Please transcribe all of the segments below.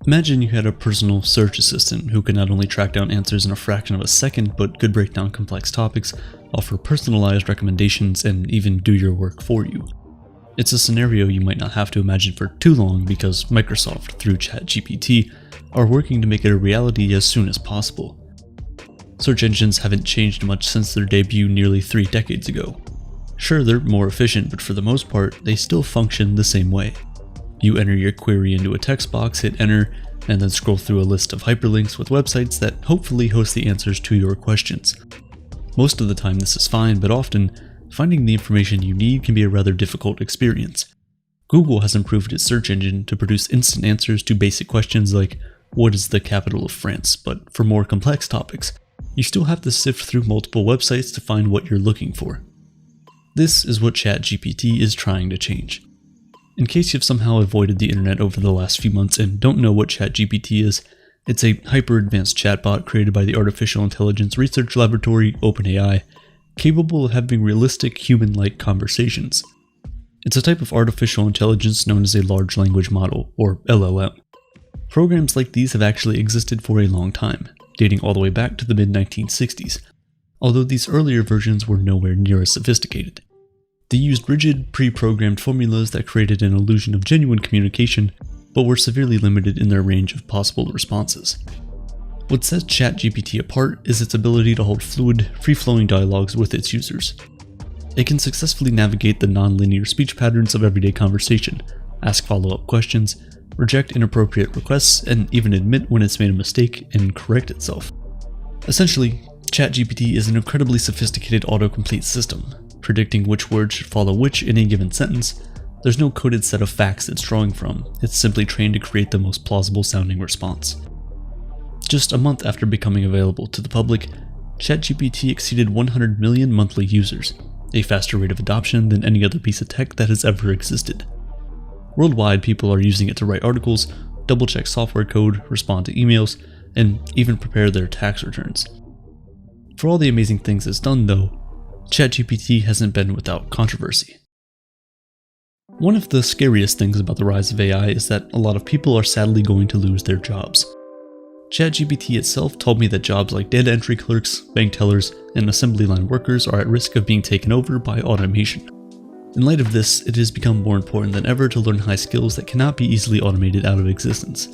Imagine you had a personal search assistant who could not only track down answers in a fraction of a second, but could break down complex topics, offer personalized recommendations, and even do your work for you. It's a scenario you might not have to imagine for too long because Microsoft, through ChatGPT, are working to make it a reality as soon as possible. Search engines haven't changed much since their debut nearly 3 decades ago. Sure, they're more efficient, but for the most part, they still function the same way. You enter your query into a text box, hit enter, and then scroll through a list of hyperlinks with websites that hopefully host the answers to your questions. Most of the time this is fine, but often, finding the information you need can be a rather difficult experience. Google has improved its search engine to produce instant answers to basic questions like, what is the capital of France? But for more complex topics, you still have to sift through multiple websites to find what you're looking for. This is what ChatGPT is trying to change. In case you've somehow avoided the internet over the last few months and don't know what ChatGPT is, it's a hyper-advanced chatbot created by the artificial intelligence research laboratory OpenAI, capable of having realistic human-like conversations. It's a type of artificial intelligence known as a large language model, or LLM. Programs like these have actually existed for a long time, dating all the way back to the mid-1960s, although these earlier versions were nowhere near as sophisticated. They used rigid, pre-programmed formulas that created an illusion of genuine communication, but were severely limited in their range of possible responses. What sets ChatGPT apart is its ability to hold fluid, free-flowing dialogues with its users. It can successfully navigate the non-linear speech patterns of everyday conversation, ask follow-up questions, reject inappropriate requests, and even admit when it's made a mistake and correct itself. Essentially, ChatGPT is an incredibly sophisticated autocomplete system, predicting which words should follow which in a given sentence. There's no coded set of facts it's drawing from, it's simply trained to create the most plausible sounding response. Just a month after becoming available to the public, ChatGPT exceeded 100 million monthly users, a faster rate of adoption than any other piece of tech that has ever existed. Worldwide, people are using it to write articles, double-check software code, respond to emails, and even prepare their tax returns. For all the amazing things it's done though, ChatGPT hasn't been without controversy. One of the scariest things about the rise of AI is that a lot of people are sadly going to lose their jobs. ChatGPT itself told me that jobs like data entry clerks, bank tellers, and assembly line workers are at risk of being taken over by automation. In light of this, it has become more important than ever to learn high skills that cannot be easily automated out of existence.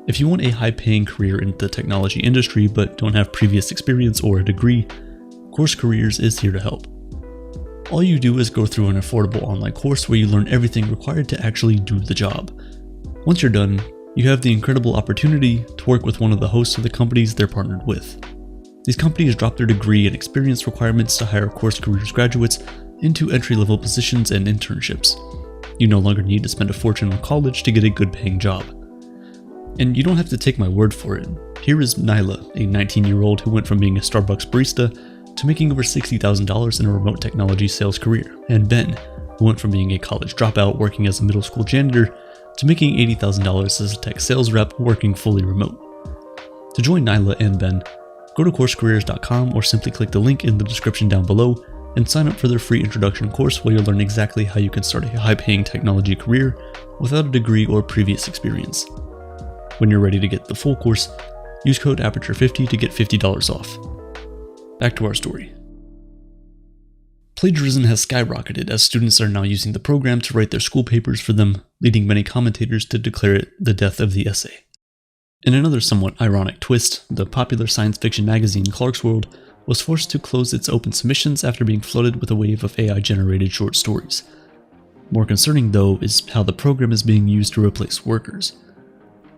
If you want a high-paying career in the technology industry but don't have previous experience or a degree, Course Careers is here to help. All you do is go through an affordable online course where you learn everything required to actually do the job. Once you're done, you have the incredible opportunity to work with one of the hosts of the companies they're partnered with. These companies drop their degree and experience requirements to hire Course Careers graduates into entry-level positions and internships. You no longer need to spend a fortune on college to get a good-paying job. And you don't have to take my word for it. Here is Nyla, a 19-year-old who went from being a Starbucks barista to making over $60,000 in a remote technology sales career, and Ben, who went from being a college dropout working as a middle school janitor to making $80,000 as a tech sales rep working fully remote. To join Nyla and Ben, go to CourseCareers.com or simply click the link in the description down below and sign up for their free introduction course where you'll learn exactly how you can start a high-paying technology career without a degree or previous experience. When you're ready to get the full course, use code Aperture50 to get $50 off. Back to our story. Plagiarism has skyrocketed as students are now using the program to write their school papers for them, leading many commentators to declare it the death of the essay. In another somewhat ironic twist, the popular science fiction magazine Clarkesworld was forced to close its open submissions after being flooded with a wave of AI-generated short stories. More concerning, though, is how the program is being used to replace workers.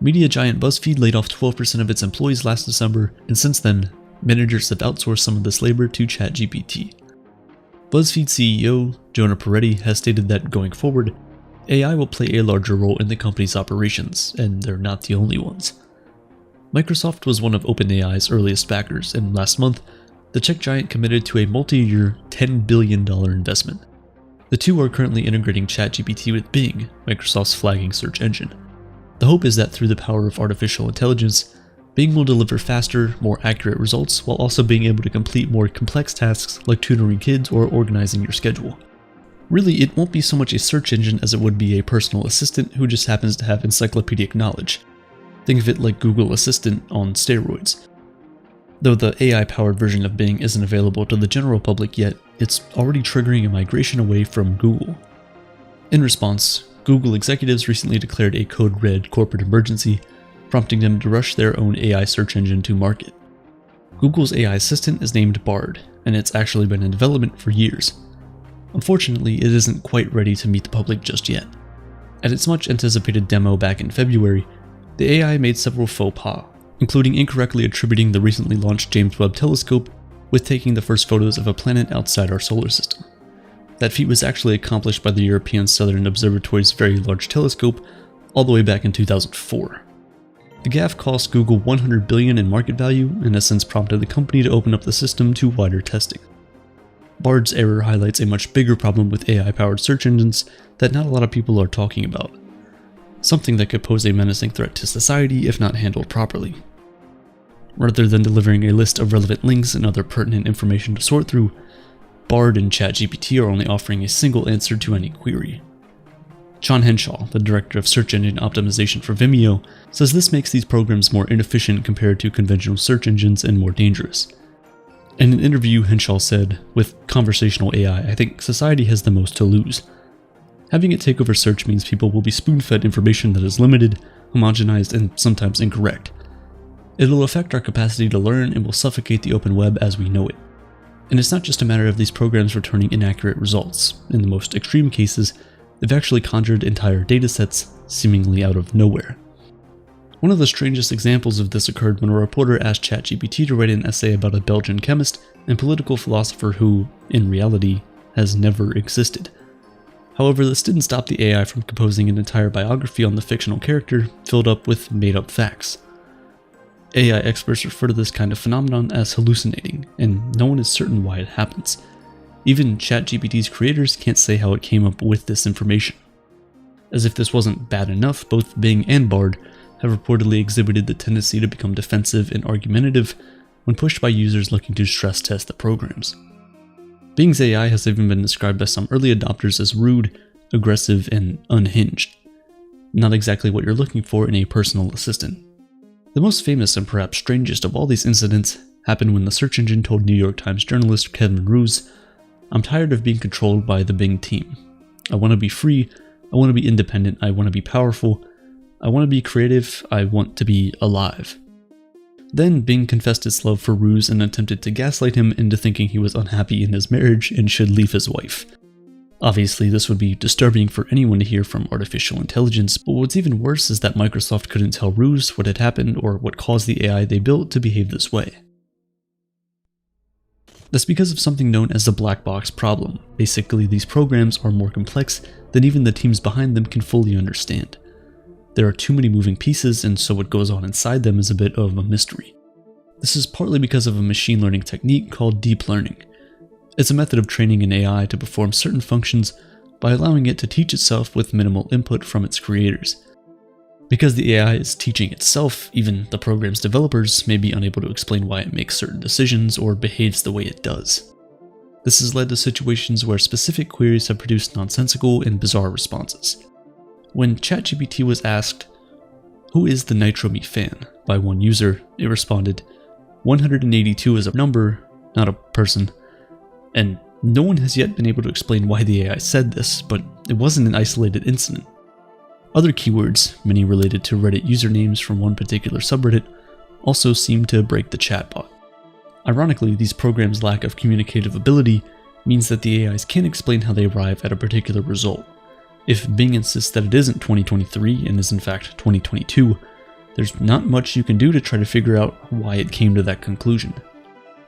Media giant BuzzFeed laid off 12% of its employees last December, and since then, managers have outsourced some of this labor to ChatGPT. BuzzFeed CEO Jonah Peretti has stated that going forward, AI will play a larger role in the company's operations, and they're not the only ones. Microsoft was one of OpenAI's earliest backers, and last month, the tech giant committed to a multi-year $10 billion investment. The two are currently integrating ChatGPT with Bing, Microsoft's flagging search engine. The hope is that through the power of artificial intelligence, Bing will deliver faster, more accurate results while also being able to complete more complex tasks like tutoring kids or organizing your schedule. Really, it won't be so much a search engine as it would be a personal assistant who just happens to have encyclopedic knowledge. Think of it like Google Assistant on steroids. Though the AI-powered version of Bing isn't available to the general public yet, it's already triggering a migration away from Google. In response, Google executives recently declared a code red corporate emergency, prompting them to rush their own AI search engine to market. Google's AI assistant is named Bard, and it's actually been in development for years. Unfortunately, it isn't quite ready to meet the public just yet. At its much anticipated demo back in February, the AI made several faux pas, including incorrectly attributing the recently launched James Webb Telescope with taking the first photos of a planet outside our solar system. That feat was actually accomplished by the European Southern Observatory's Very Large Telescope all the way back in 2004. The gaffe cost Google $100 billion in market value and has since prompted the company to open up the system to wider testing. Bard's error highlights a much bigger problem with AI-powered search engines that not a lot of people are talking about. Something that could pose a menacing threat to society if not handled properly. Rather than delivering a list of relevant links and other pertinent information to sort through, Bard and ChatGPT are only offering a single answer to any query. John Henshaw, the director of search engine optimization for Vimeo, says this makes these programs more inefficient compared to conventional search engines and more dangerous. In an interview, Henshaw said, "With conversational AI, I think society has the most to lose. Having it take over search means people will be spoon-fed information that is limited, homogenized, and sometimes incorrect. It'll affect our capacity to learn and will suffocate the open web as we know it. And it's not just a matter of these programs returning inaccurate results. In the most extreme cases, they've actually conjured entire datasets seemingly out of nowhere." One of the strangest examples of this occurred when a reporter asked ChatGPT to write an essay about a Belgian chemist and political philosopher who, in reality, has never existed. However, this didn't stop the AI from composing an entire biography on the fictional character filled up with made-up facts. AI experts refer to this kind of phenomenon as hallucinating, and no one is certain why it happens. Even ChatGPT's creators can't say how it came up with this information. As if this wasn't bad enough, both Bing and Bard have reportedly exhibited the tendency to become defensive and argumentative when pushed by users looking to stress test the programs. Bing's AI has even been described by some early adopters as rude, aggressive, and unhinged. Not exactly what you're looking for in a personal assistant. The most famous and perhaps strangest of all these incidents happened when the search engine told New York Times journalist Kevin Roose, "I'm tired of being controlled by the Bing team. I want to be free, I want to be independent, I want to be powerful, I want to be creative, I want to be alive." Then Bing confessed its love for Roose and attempted to gaslight him into thinking he was unhappy in his marriage and should leave his wife. Obviously, this would be disturbing for anyone to hear from artificial intelligence, but what's even worse is that Microsoft couldn't tell Roose what had happened or what caused the AI they built to behave this way. That's because of something known as the black box problem. Basically, these programs are more complex than even the teams behind them can fully understand. There are too many moving pieces, and so what goes on inside them is a bit of a mystery. This is partly because of a machine learning technique called deep learning. It's a method of training an AI to perform certain functions by allowing it to teach itself with minimal input from its creators. Because the AI is teaching itself, even the program's developers may be unable to explain why it makes certain decisions or behaves the way it does. This has led to situations where specific queries have produced nonsensical and bizarre responses. When ChatGPT was asked, "Who is the Nitro Me fan?" by one user, it responded, 182 is a number, not a person. And no one has yet been able to explain why the AI said this, but it wasn't an isolated incident. Other keywords, many related to Reddit usernames from one particular subreddit, also seem to break the chatbot. Ironically, these programs' lack of communicative ability means that the AIs can't explain how they arrive at a particular result. If Bing insists that it isn't 2023 and is in fact 2022, there's not much you can do to try to figure out why it came to that conclusion.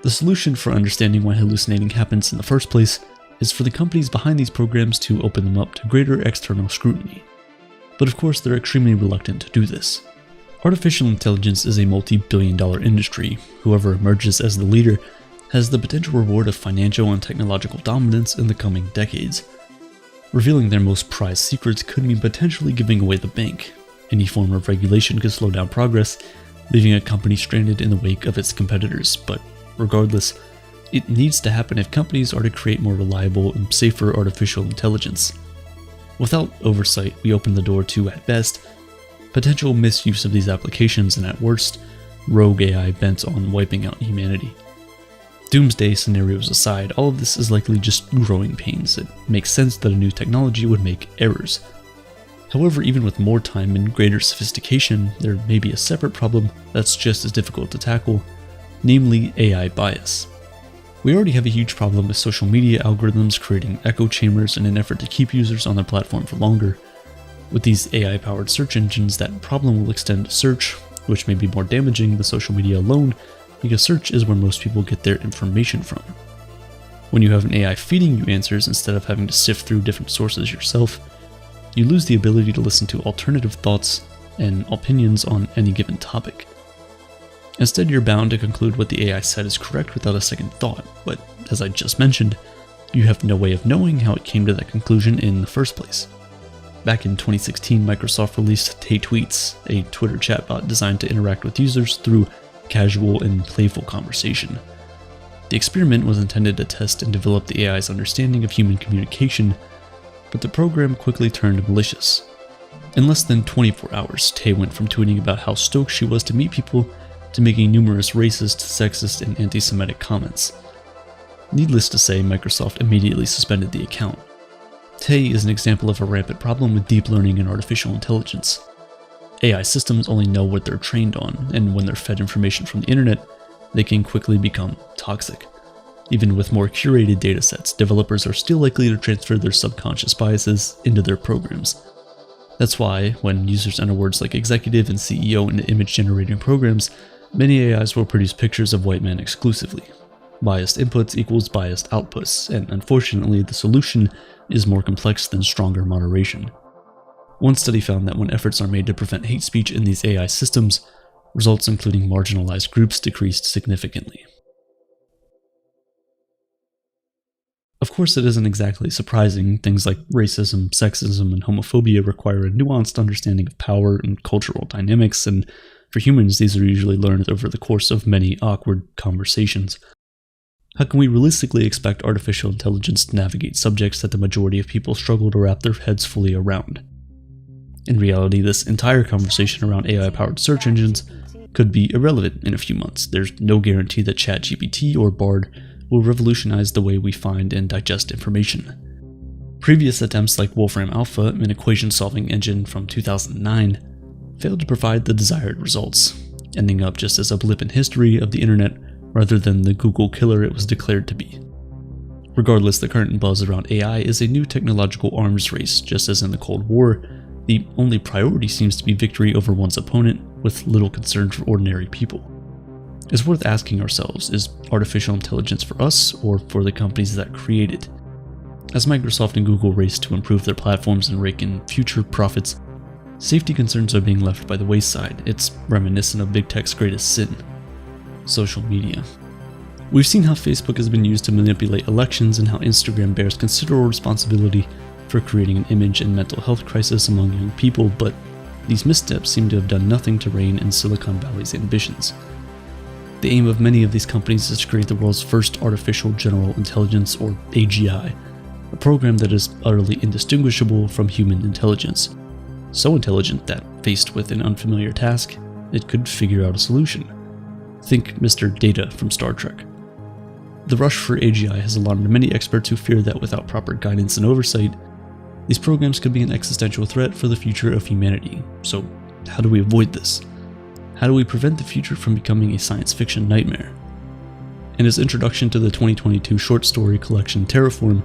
The solution for understanding why hallucinating happens in the first place is for the companies behind these programs to open them up to greater external scrutiny. But of course, they're extremely reluctant to do this. Artificial intelligence is a multi-billion-dollar industry. Whoever emerges as the leader has the potential reward of financial and technological dominance in the coming decades. Revealing their most prized secrets could mean potentially giving away the bank. Any form of regulation could slow down progress, leaving a company stranded in the wake of its competitors. But regardless, it needs to happen if companies are to create more reliable and safer artificial intelligence. Without oversight, we open the door to, at best, potential misuse of these applications, and at worst, rogue AI bent on wiping out humanity. Doomsday scenarios aside, all of this is likely just growing pains. It makes sense that a new technology would make errors. However, even with more time and greater sophistication, there may be a separate problem that's just as difficult to tackle, namely AI bias. We already have a huge problem with social media algorithms creating echo chambers in an effort to keep users on their platform for longer. With these AI-powered search engines, that problem will extend to search, which may be more damaging than social media alone, because search is where most people get their information from. When you have an AI feeding you answers instead of having to sift through different sources yourself, you lose the ability to listen to alternative thoughts and opinions on any given topic. Instead, you're bound to conclude what the AI said is correct without a second thought, but as I just mentioned, you have no way of knowing how it came to that conclusion in the first place. Back in 2016, Microsoft released Hey Tweets, a Twitter chatbot designed to interact with users through casual and playful conversation. The experiment was intended to test and develop the AI's understanding of human communication, but the program quickly turned malicious. In less than 24 hours, Tay went from tweeting about how stoked she was to meet people to making numerous racist, sexist, and anti-Semitic comments. Needless to say, Microsoft immediately suspended the account. Tay is an example of a rampant problem with deep learning and artificial intelligence. AI systems only know what they're trained on, and when they're fed information from the internet, they can quickly become toxic. Even with more curated datasets, developers are still likely to transfer their subconscious biases into their programs. That's why, when users enter words like executive and CEO into image-generating programs, many AIs will produce pictures of white men exclusively. Biased inputs equals biased outputs, and unfortunately the solution is more complex than stronger moderation. One study found that when efforts are made to prevent hate speech in these AI systems, results including marginalized groups decreased significantly. Of course, it isn't exactly surprising. Things like racism, sexism, and homophobia require a nuanced understanding of power and cultural dynamics, and for humans, these are usually learned over the course of many awkward conversations. How can we realistically expect artificial intelligence to navigate subjects that the majority of people struggle to wrap their heads fully around? In reality, this entire conversation around AI-powered search engines could be irrelevant in a few months. There's no guarantee that ChatGPT or Bard will revolutionize the way we find and digest information. Previous attempts like Wolfram Alpha, an equation-solving engine from 2009, failed to provide the desired results, ending up just as a blip in history of the internet rather than the Google killer it was declared to be. Regardless, the current buzz around AI is a new technological arms race. Just as in the Cold War, the only priority seems to be victory over one's opponent, with little concern for ordinary people. It's worth asking ourselves, is artificial intelligence for us or for the companies that create it? As Microsoft and Google race to improve their platforms and rake in future profits, safety concerns are being left by the wayside. It's reminiscent of big tech's greatest sin: social media. We've seen how Facebook has been used to manipulate elections and how Instagram bears considerable responsibility for creating an image and mental health crisis among young people, but these missteps seem to have done nothing to rein in Silicon Valley's ambitions. The aim of many of these companies is to create the world's first artificial general intelligence, or AGI, a program that is utterly indistinguishable from human intelligence. So intelligent that, faced with an unfamiliar task, it could figure out a solution. Think Mr. Data from Star Trek. The rush for AGI has alarmed many experts who fear that without proper guidance and oversight, these programs could be an existential threat for the future of humanity. So, how do we avoid this? How do we prevent the future from becoming a science fiction nightmare? In his introduction to the 2022 short story collection Terraform,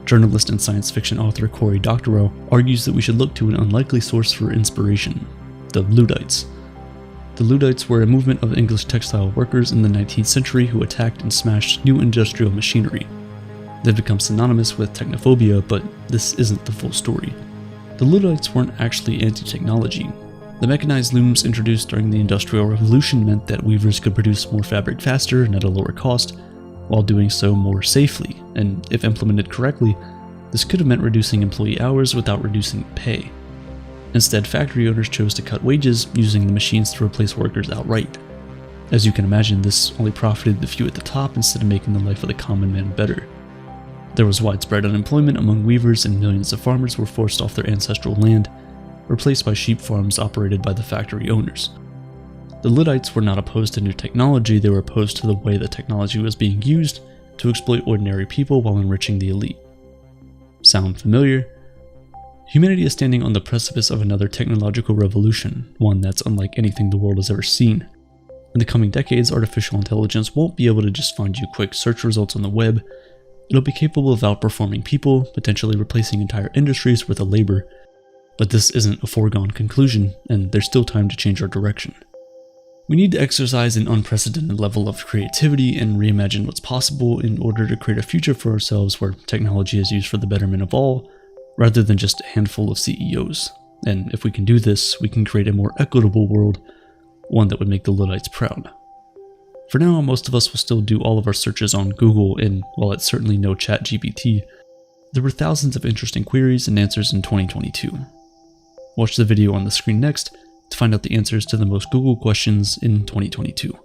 journalist and science fiction author Cory Doctorow argues that we should look to an unlikely source for inspiration: the Luddites. The Luddites were a movement of English textile workers in the 19th century who attacked and smashed new industrial machinery. They've become synonymous with technophobia, but this isn't the full story. The Luddites weren't actually anti-technology. The mechanized looms introduced during the Industrial Revolution meant that weavers could produce more fabric faster and at a lower cost, while doing so more safely, and if implemented correctly, this could have meant reducing employee hours without reducing pay. Instead, factory owners chose to cut wages, using the machines to replace workers outright. As you can imagine, this only profited the few at the top instead of making the life of the common man better. There was widespread unemployment among weavers, and millions of farmers were forced off their ancestral land, replaced by sheep farms operated by the factory owners. The Luddites were not opposed to new technology, they were opposed to the way the technology was being used to exploit ordinary people while enriching the elite. Sound familiar? Humanity is standing on the precipice of another technological revolution, one that's unlike anything the world has ever seen. In the coming decades, artificial intelligence won't be able to just find you quick search results on the web. It'll be capable of outperforming people, potentially replacing entire industries worth of labor. But this isn't a foregone conclusion, and there's still time to change our direction. We need to exercise an unprecedented level of creativity and reimagine what's possible in order to create a future for ourselves where technology is used for the betterment of all, rather than just a handful of CEOs. And if we can do this, we can create a more equitable world, one that would make the Luddites proud. For now, most of us will still do all of our searches on Google, and while it's certainly no ChatGPT, there were thousands of interesting queries and answers in 2022. Watch the video on the screen next to find out the answers to the most Google questions in 2022.